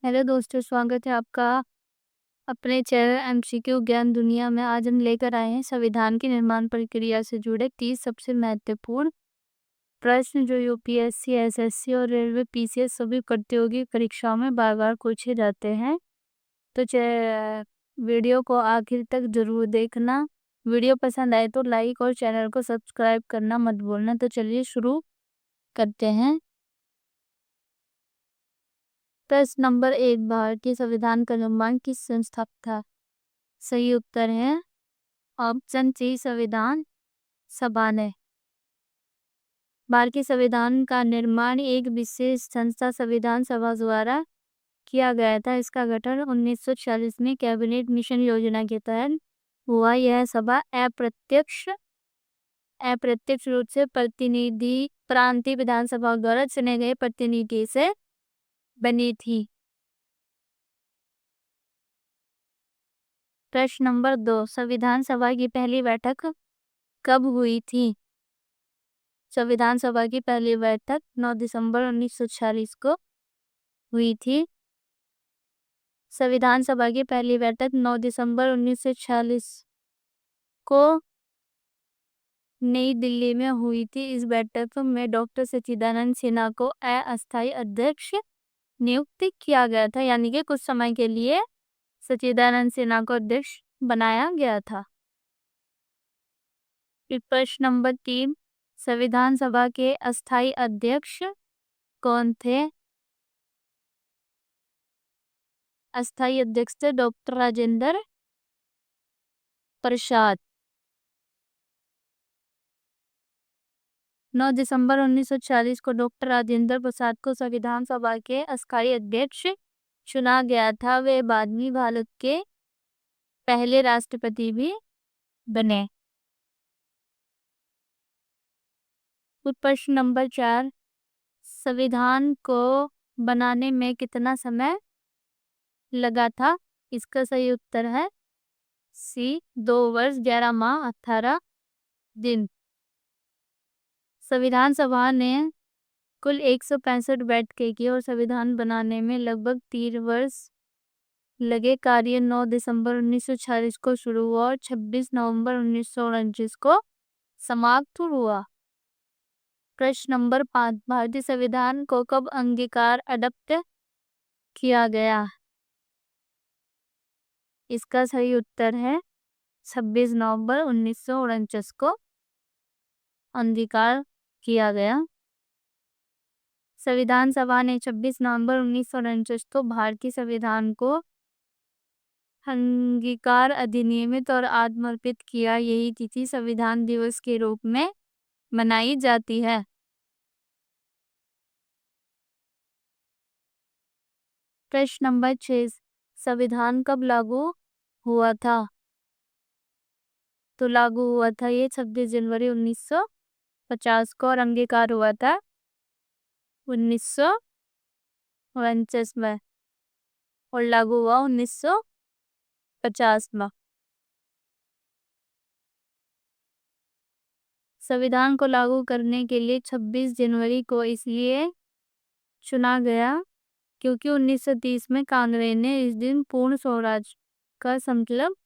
Hello दोस्तों, स्वागत है आपका अपने चैनल एमसीक्यू ज्ञान दुनिया में। आज हम लेकर आए हैं संविधान की निर्माण प्रक्रिया से जुड़े 30 सबसे महत्वपूर्ण प्रश्न जो यूपीएससी, एसएससी और रेलवे पीसीएस सभी प्रतियोगी परीक्षाओं में बार बार पूछे जाते हैं। तो वीडियो को आखिर तक जरूर देखना। वीडियो पसंद आए तो लाइक और चैनल को सब्सक्राइब करना मत भूलना। तो चलिए शुरू करते हैं। प्रश्न नंबर 1, भारतीय संविधान का निर्माण किस संस्था था? सही उत्तर है ऑप्शन सी, संविधान सभा ने। भारतीय संविधान का निर्माण एक विशेष संस्था संविधान सभा द्वारा किया गया था। इसका गठन 1940 में कैबिनेट मिशन योजना के तहत हुआ। यह सभा अप्रत्यक्ष रूप से प्रतिनिधि प्रांतीय विधानसभा द्वारा चुने गए प्रतिनिधि से बनी थी। प्रश्न नंबर 2, संविधान सभा की पहली बैठक कब हुई थी? संविधान सभा की पहली बैठक 9 दिसंबर 1946 को हुई थी। संविधान सभा की पहली बैठक 9 दिसंबर 1946 को नई दिल्ली में हुई थी। इस बैठक में डॉक्टर सच्चिदानंद सिन्हा को अस्थायी अध्यक्ष नियुक्त किया गया था, यानी कि कुछ समय के लिए सच्चिदानंद सिन्हा को अध्यक्ष बनाया गया था। प्रश्न नंबर 3, संविधान सभा के अस्थायी अध्यक्ष कौन थे? अस्थायी अध्यक्ष थे डॉक्टर राजेंद्र प्रसाद। 9 दिसंबर 1940 को डॉक्टर राजेंद्र प्रसाद को संविधान सभा के अस्थायी अध्यक्ष चुना गया था। वे बाद में भारत के पहले राष्ट्रपति भी बने। प्रश्न नंबर 4, संविधान को बनाने में कितना समय लगा था? इसका सही उत्तर है सी, 2 वर्ष 11 माह 18 दिन। संविधान सभा ने कुल 165 बैठकें की और संविधान बनाने में लगभग 3 वर्ष लगे। कार्य 9 दिसंबर 1946 को शुरू हुआ और 26 नवंबर 1949 को समाप्त हुआ। प्रश्न नंबर 5, भारतीय संविधान को कब अंगीकार अडॉप्ट किया गया? इसका सही उत्तर है 26 नवंबर 1949 को अंगीकार किया गया। संविधान सभा ने 26 नवंबर 1949 को भारतीय संविधान को अंगीकार, अधिनियमित और आत्मर्पित किया। यही तिथि संविधान दिवस के रूप में मनाई जाती है। प्रश्न नंबर 6, संविधान कब लागू हुआ था? तो लागू हुआ था ये 26 जनवरी 1950 को और अंगीकार हुआ था 1949 में और लागू हुआ 1950 में। संविधान को लागू करने के लिए 26 जनवरी को इसलिए चुना गया क्योंकि 1930 में कांग्रेस ने इस दिन पूर्ण स्वराज का संकल्प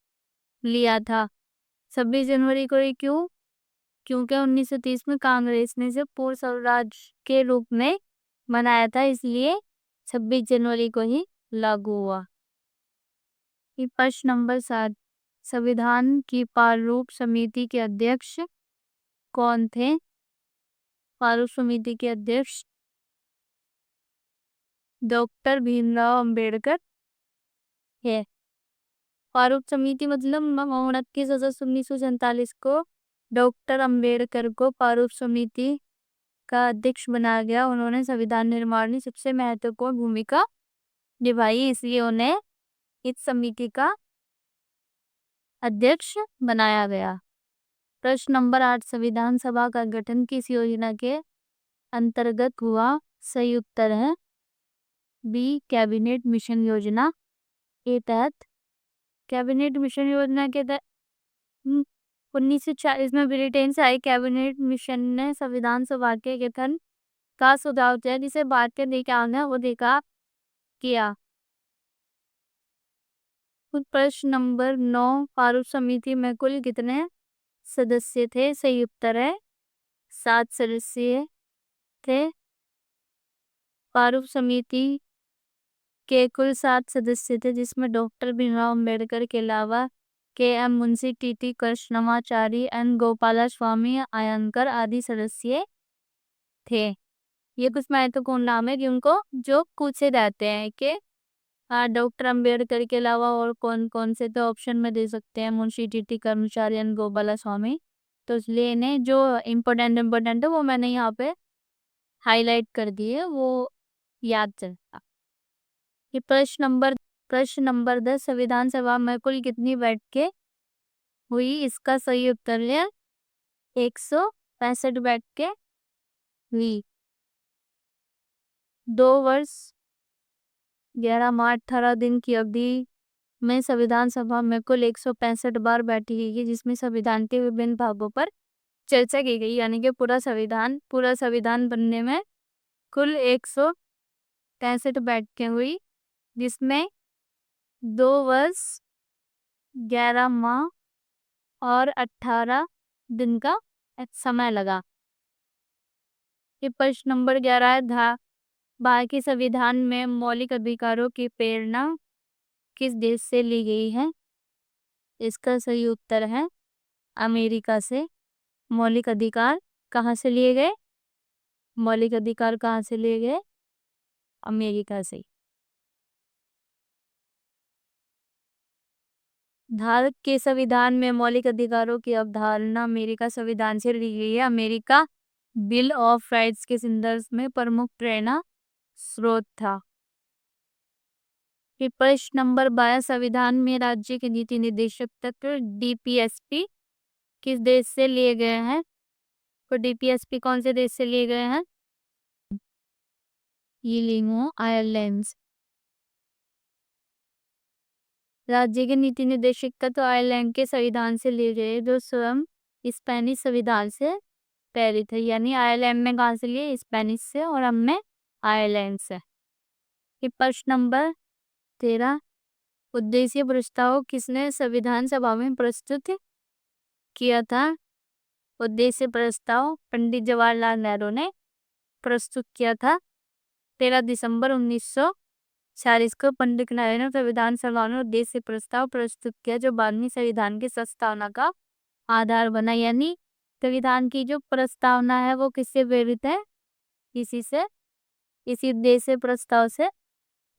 लिया था। 26 जनवरी को ये क्यों? क्योंकि 1930 में कांग्रेस ने इसे पूर्ण स्वराज के रूप में मनाया था, इसलिए 26 जनवरी को ही लागू हुआ। प्रश्न नंबर 7, संविधान की प्रारूप समिति के अध्यक्ष कौन थे? प्रारूप समिति के अध्यक्ष डॉक्टर भीमराव अंबेडकर है। प्रारूप समिति मतलब 29 अगस्त 1947 को डॉक्टर अंबेडकर को प्रारूप समिति का अध्यक्ष बनाया गया। उन्होंने संविधान निर्माण में सबसे महत्वपूर्ण भूमिका निभाई, इसलिए उन्हें इस समिति का अध्यक्ष बनाया गया। प्रश्न नंबर 8, संविधान सभा का गठन किस योजना के अंतर्गत हुआ? सही उत्तर है बी, कैबिनेट मिशन योजना के तहत। कैबिनेट मिशन योजना के तहत 1940 में ब्रिटेन से आई कैबिनेट मिशन ने संविधान सभा के गठन का सुझाव दिया, जिसे भारतीय अधिकार किया। फिर प्रश्न नंबर 9, प्रारूप समिति में कुल कितने सदस्य थे? सही उत्तर है 7 सदस्य थे। प्रारूप समिति के कुल 7 सदस्य थे, जिसमें डॉक्टर भीमराव अंबेडकर के अलावा K M. Munshi, T T. Krishnamachari, N. Gopalaswami Ayyangar आदि सदस्य थे। ये कुछ महत्वपूर्ण नाम है जिनको जो पूछे जाते हैं कि डॉक्टर अंबेडकर के अलावा और कौन कौन से, तो ऑप्शन में दे सकते हैं मुंशी, टी.टी. कर्मचारी, एन. गोपालस्वामी। तो इसलिए इन्हें जो इम्पोर्टेंट है वो मैंने यहाँ पे हाईलाइट कर दिए, वो याद चलता। ये प्रश्न नंबर 10, संविधान सभा में कुल कितनी बैठकें हुई? इसका सही उत्तर है 165 बैठकें हुई। 2 वर्ष 11 माह 18 दिन की अवधि में संविधान सभा में कुल 165 बार बैठी गई, जिसमें संविधान के विभिन्न भागों पर चर्चा की गई। यानी कि पूरा संविधान बनने में कुल 165 बैठकें हुई, जिसमें 2 वर्ष 11 माह और 18 दिन का समय लगा। ये प्रश्न नंबर 11 है, भारत के संविधान में मौलिक अधिकारों की प्रेरणा किस देश से ली गई है? इसका सही उत्तर है अमेरिका से। मौलिक अधिकार कहाँ से लिए गए? मौलिक अधिकार कहाँ से लिए गए? अमेरिका से। भारत के संविधान में मौलिक अधिकारों की अवधारणा अमेरिका संविधान से ली गई है। अमेरिका बिल ऑफ राइट्स के संदर्भ में प्रमुख प्रेरणा स्रोत था। फिर प्रश्न नंबर 12, संविधान में राज्य के नीति निर्देशक तत्व डीपीएसपी किस देश से लिए गए हैं? तो डीपीएसपी कौन से देश से लिए गए हैं? ये लिंगो आयरलैंड। राज्य के नीति निर्देशक तत्व आयरलैंड के संविधान से लिए गए, जो स्वयं स्पेनिश संविधान से प्रेरित है। यानी आयरलैंड में कहाँ से लिए? स्पेनिश से, और हम में आयरलैंड से। ये प्रश्न नंबर 13, उद्देश्य प्रस्ताव किसने संविधान सभा में प्रस्तुत किया था? उद्देश्य प्रस्ताव पंडित जवाहरलाल नेहरू ने प्रस्तुत किया था। 13 दिसंबर 1940 को पंडित नेहरू ने संविधान सभा में उद्देश्य प्रस्ताव प्रस्तुत किया, जो बाद में संविधान की प्रस्तावना का आधार बना। यानी संविधान की जो प्रस्तावना है वो किससे प्रेरित है? इसी उद्देश्य प्रस्ताव से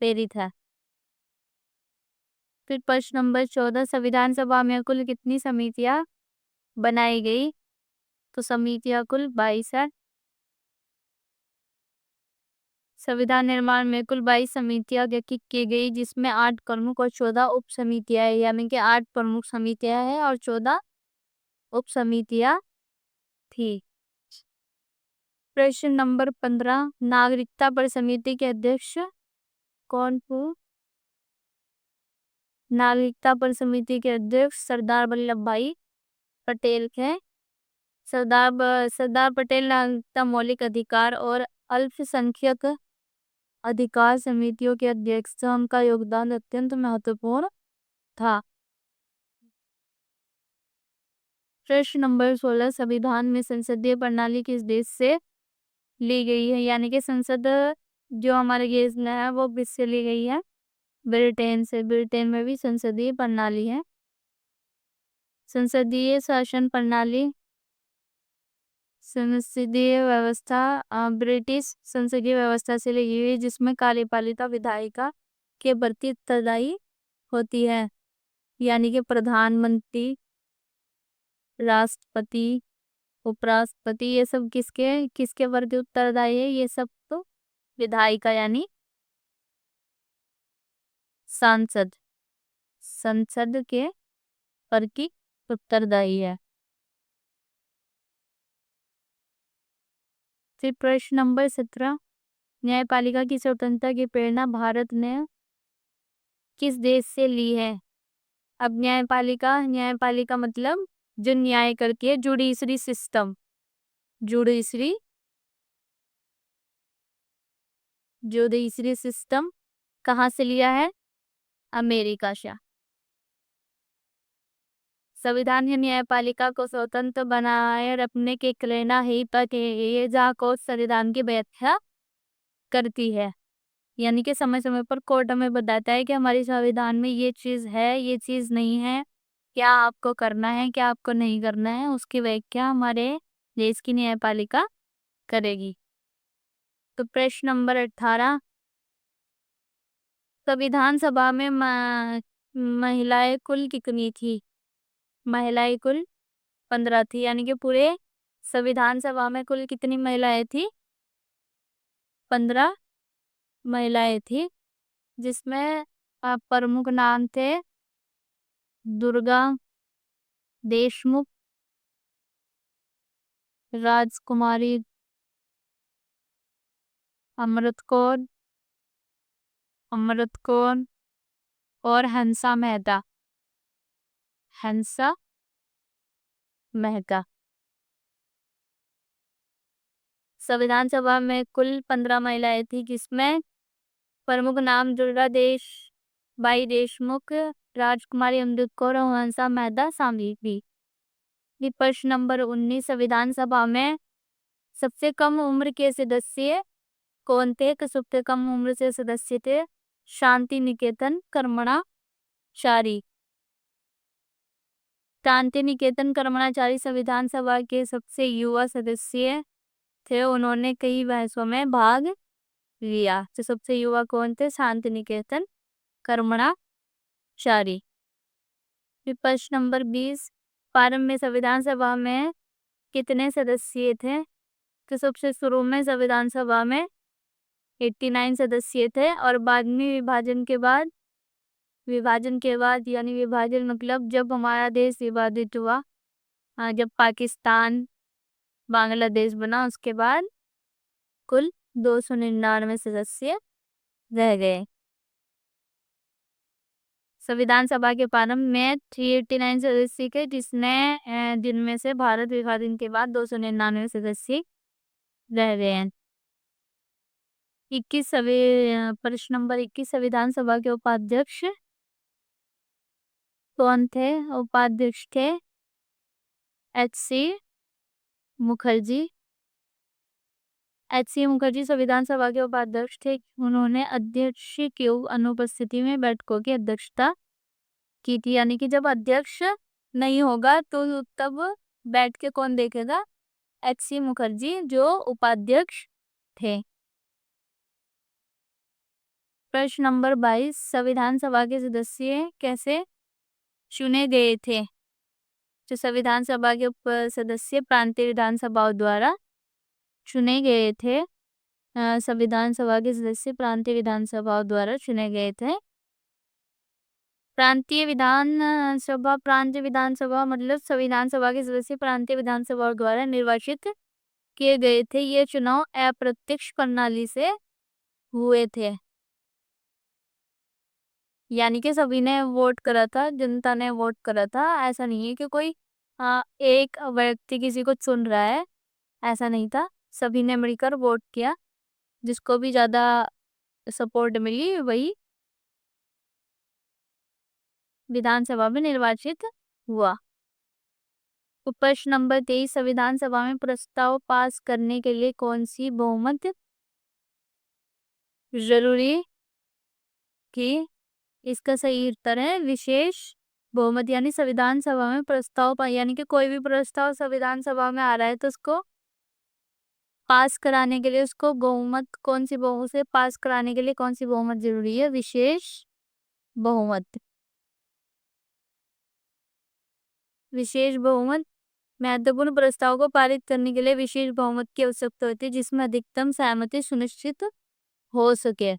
प्रेरित है। फिर प्रश्न नंबर 14, संविधान सभा में कुल कितनी समितियां बनाई गई? तो समितियां कुल 22 है। संविधान निर्माण में कुल 22 समितियां गठित की गई, जिसमें 8 प्रमुख और 14 उप समितियां है। यानी कि 8 प्रमुख समितियां हैं और 14 उप समितियां थी। प्रश्न नंबर 15, नागरिकता पर समिति के अध्यक्ष कौन थे? नागरिकता पर समिति के अध्यक्ष सरदार वल्लभ भाई पटेल थे। सरदार पटेल नागरिकता, मौलिक अधिकार और अल्पसंख्यक अधिकार समितियों के अध्यक्ष थे। उनका योगदान अत्यंत महत्वपूर्ण था। प्रश्न नंबर 16, संविधान में संसदीय प्रणाली किस देश से ली गई है? यानी कि संसद जो हमारे देश में है वो किससे ली गई है? ब्रिटेन से। ब्रिटेन में भी संसदीय प्रणाली है। संसदीय शासन प्रणाली, संसदीय व्यवस्था ब्रिटिश संसदीय व्यवस्था से ली गई है, जिसमें कार्यपालिका विधायिका के प्रति उत्तरदायी होती है। यानी कि प्रधानमंत्री, राष्ट्रपति, उपराष्ट्रपति, ये सब किसके किसके प्रति उत्तरदायी है? ये सब तो विधायिका यानी संसद के प्रति उत्तरदायी है। फिर प्रश्न नंबर 17, न्यायपालिका की स्वतंत्रता की प्रेरणा भारत ने किस देश से ली है? अब न्यायपालिका मतलब जो न्याय करके है, जुडिशरी सिस्टम, जुडिशरी सिस्टम कहाँ से लिया है? अमेरिका से। संविधान ही न्यायपालिका को स्वतंत्र बनाए रखने के प्रेरणा ही तक ये जा को संविधान की व्याख्या करती है। यानी कि समय समय पर कोर्ट हमें बताता है कि हमारी संविधान में ये चीज़ है, ये चीज़ नहीं है, क्या आपको करना है, क्या आपको नहीं करना है, उसकी व्याख्या हमारे देश की न्यायपालिका करेगी। तो प्रश्न नंबर 18, संविधान सभा में महिलाएं कुल कितनी थी? महिलाएं कुल 15 थी, यानी कि पूरे संविधान सभा में कुल कितनी महिलाएं थी? 15 महिलाएं थी, जिसमें प्रमुख नाम थे दुर्गा देशमुख, राजकुमारी अमृत कौर, और हंसा मेहता। हंसा मेहता। संविधान सभा में कुल 15 महिलाएं थी, जिसमें प्रमुख नाम दुर्गा बाई देशमुख, राजकुमारी अमृत कौर और हंसा मेहता शामिल थी। प्रश्न नंबर 19, संविधान सभा में सबसे कम उम्र के सदस्य कौन थे? तो सबसे कम उम्र से सदस्य थे शांति निकेतन कर्मणाचारी। शांति निकेतन कर्मणाचारी संविधान सभा के सबसे युवा सदस्य थे। उन्होंने कई बहसों में भाग लिया। तो सबसे युवा कौन थे? शांति निकेतन कर्मणाचारी। प्रश्न नंबर 20, प्रारंभ में संविधान सभा में कितने सदस्य थे? तो सबसे शुरू में संविधान सभा में 89 सदस्य थे, और बाद में विभाजन के बाद यानी विभाजन मतलब जब हमारा देश विभाजित हुआ, जब पाकिस्तान बांग्लादेश बना, उसके बाद कुल 299 सदस्य रह गए। संविधान सभा के प्रारंभ में 389 सदस्य के, जिनमें से भारत विभाजन के बाद 299 सदस्य रह गए हैं। प्रश्न नंबर 21, संविधान सभा के उपाध्यक्ष कौन थे? उपाध्यक्ष थे एच.सी. मुखर्जी। एच.सी. मुखर्जी संविधान सभा के उपाध्यक्ष थे। उन्होंने अध्यक्ष की अनुपस्थिति में बैठकों की अध्यक्षता की थी। यानी कि जब अध्यक्ष नहीं होगा तो तब बैठ के कौन देखेगा? एच.सी. मुखर्जी, जो उपाध्यक्ष थे। प्रश्न नंबर 22, संविधान सभा के सदस्य कैसे चुने गए थे? जो संविधान सभा के सदस्य प्रांतीय विधानसभाओं द्वारा चुने गए थे। संविधान सभा के सदस्य प्रांतीय विधानसभाओं द्वारा चुने गए थे। प्रांतीय विधानसभा मतलब संविधान सभा के सदस्य प्रांतीय विधानसभाओं द्वारा निर्वाचित किए गए थे। ये चुनाव अप्रत्यक्ष प्रणाली से हुए थे, यानी कि सभी ने वोट करा था, जनता ने वोट करा था। ऐसा नहीं है कि कोई एक व्यक्ति किसी को चुन रहा है, ऐसा नहीं था। सभी ने मिलकर वोट किया, जिसको भी ज्यादा सपोर्ट मिली वही विधानसभा में निर्वाचित हुआ। प्रश्न नंबर 23, संविधान सभा में प्रस्ताव पास करने के लिए कौन सी बहुमत जरूरी थी? इसका सही उत्तर है विशेष बहुमत। यानी संविधान सभा में प्रस्ताव यानी कि कोई भी प्रस्ताव संविधान सभा में आ रहा है तो उसको पास कराने के लिए उसको बहुमत, कौन सी बहुमत से पास कराने के लिए कौन सी बहुमत जरूरी है? विशेष बहुमत। विशेष बहुमत महत्वपूर्ण प्रस्ताव को पारित करने के लिए विशेष बहुमत की आवश्यकता होती है, जिसमें अधिकतम सहमति सुनिश्चित हो सके।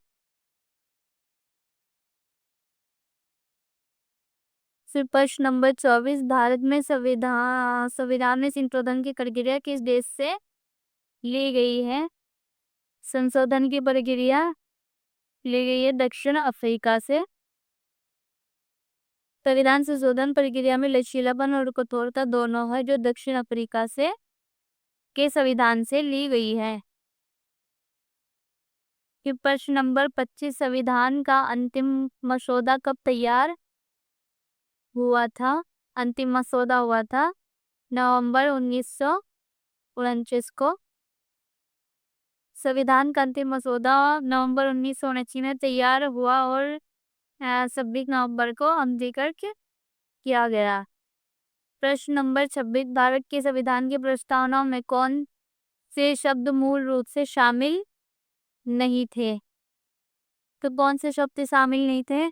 फिर प्रश्न नंबर 24, भारत में संविधान में संशोधन की प्रक्रिया किस देश से ली गई है? संशोधन की प्रक्रिया ली गई है दक्षिण अफ्रीका से। संविधान संशोधन प्रक्रिया में लचीलापन और कठोरता दोनों है, जो दक्षिण अफ्रीका के संविधान से ली गई है। फिर प्रश्न नंबर 25, संविधान का अंतिम मसौदा कब तैयार हुआ था? अंतिम मसौदा हुआ था नवंबर 1949 को। संविधान का अंतिम मसौदा नवंबर 1979 में तैयार हुआ और 26 नवंबर को अंगीकृत किया गया। प्रश्न नंबर 26, भारत के संविधान की प्रस्तावना में कौन से शब्द मूल रूप से शामिल नहीं थे? तो कौन से शब्द शामिल नहीं थे?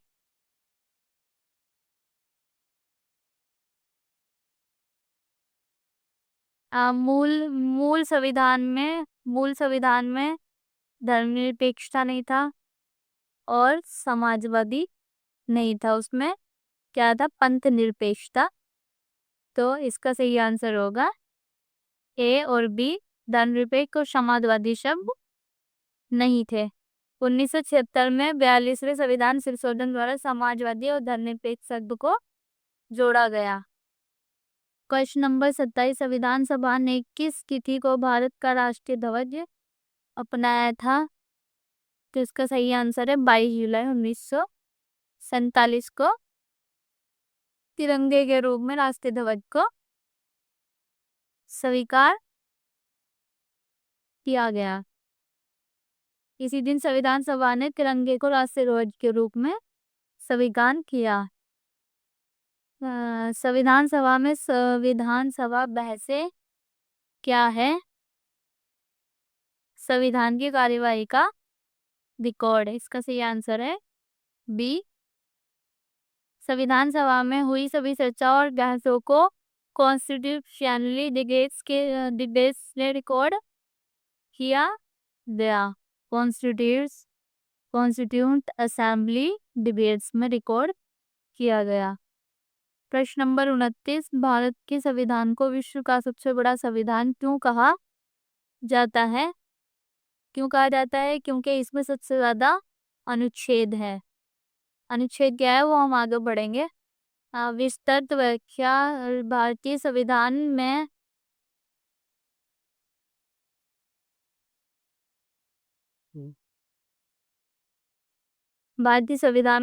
मूल संविधान में धर्मनिरपेक्षता नहीं था और समाजवादी नहीं था। उसमें क्या था? पंथ निरपेक्षता। तो इसका सही आंसर होगा ए और बी, धर्मनिरपेक्ष और समाजवादी शब्द नहीं थे। 1976 में 42वें संविधान संशोधन द्वारा समाजवादी और धर्मनिरपेक्ष शब्द को जोड़ा गया। क्वेश्चन नंबर 27, संविधान सभा ने किस तिथि को भारत का राष्ट्रीय ध्वज अपनाया था? तो इसका सही आंसर है 22 जुलाई 1947 को तिरंगे के रूप में राष्ट्रीय ध्वज को स्वीकार किया गया। इसी दिन संविधान सभा ने तिरंगे को राष्ट्रीय ध्वज के रूप में स्वीकार किया। संविधान सभा में संविधान सभा बहसें क्या है? संविधान की कार्यवाही का रिकॉर्ड है। इसका सही आंसर है बी। संविधान सभा में हुई सभी चर्चा और बहसों को कॉन्स्टिट्यूशनली डिबेट्स ने रिकॉर्ड किया गया। कॉन्स्टिट्यूंट असेंबली डिबेट्स में रिकॉर्ड किया गया। प्रश्न नंबर 29, भारत के संविधान को विश्व का सबसे बड़ा संविधान क्यों कहा जाता है? क्यों कहा जाता है? क्योंकि इसमें सबसे ज्यादा अनुच्छेद है। अनुच्छेद क्या है वो हम आगे बढ़ेंगे। विस्तृत व्याख्या, भारतीय संविधान में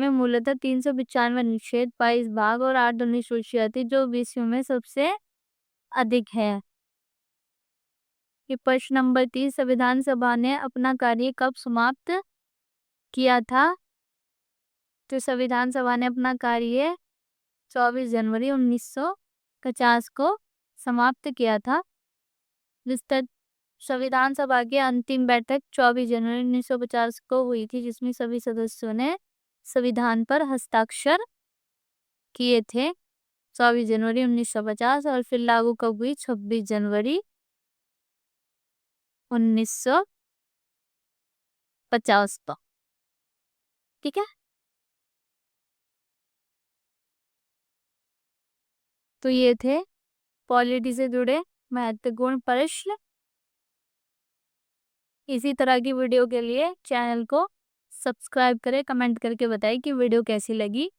मूलतः 395 अनुच्छेद, 22 भाग और 8 अनुसूचियां थी जो विश्व में सबसे अधिक है। प्रश्न नंबर 30, संविधान सभा ने अपना कार्य कब समाप्त किया था? तो संविधान सभा ने अपना कार्य 24 जनवरी 1950 को समाप्त किया था। विस्तृत संविधान सभा की अंतिम बैठक 24 जनवरी 1950 को हुई थी, जिसमें सभी सदस्यों ने संविधान पर हस्ताक्षर किए थे 24 जनवरी 1950 और फिर लागू कब हुई? 26 जनवरी 1950 को। ठीक है, तो ये थे पॉलिटी से जुड़े महत्वपूर्ण प्रश्न। इसी तरह की वीडियो के लिए चैनल को सब्सक्राइब करें, कमेंट करके बताएं कि वीडियो कैसी लगी।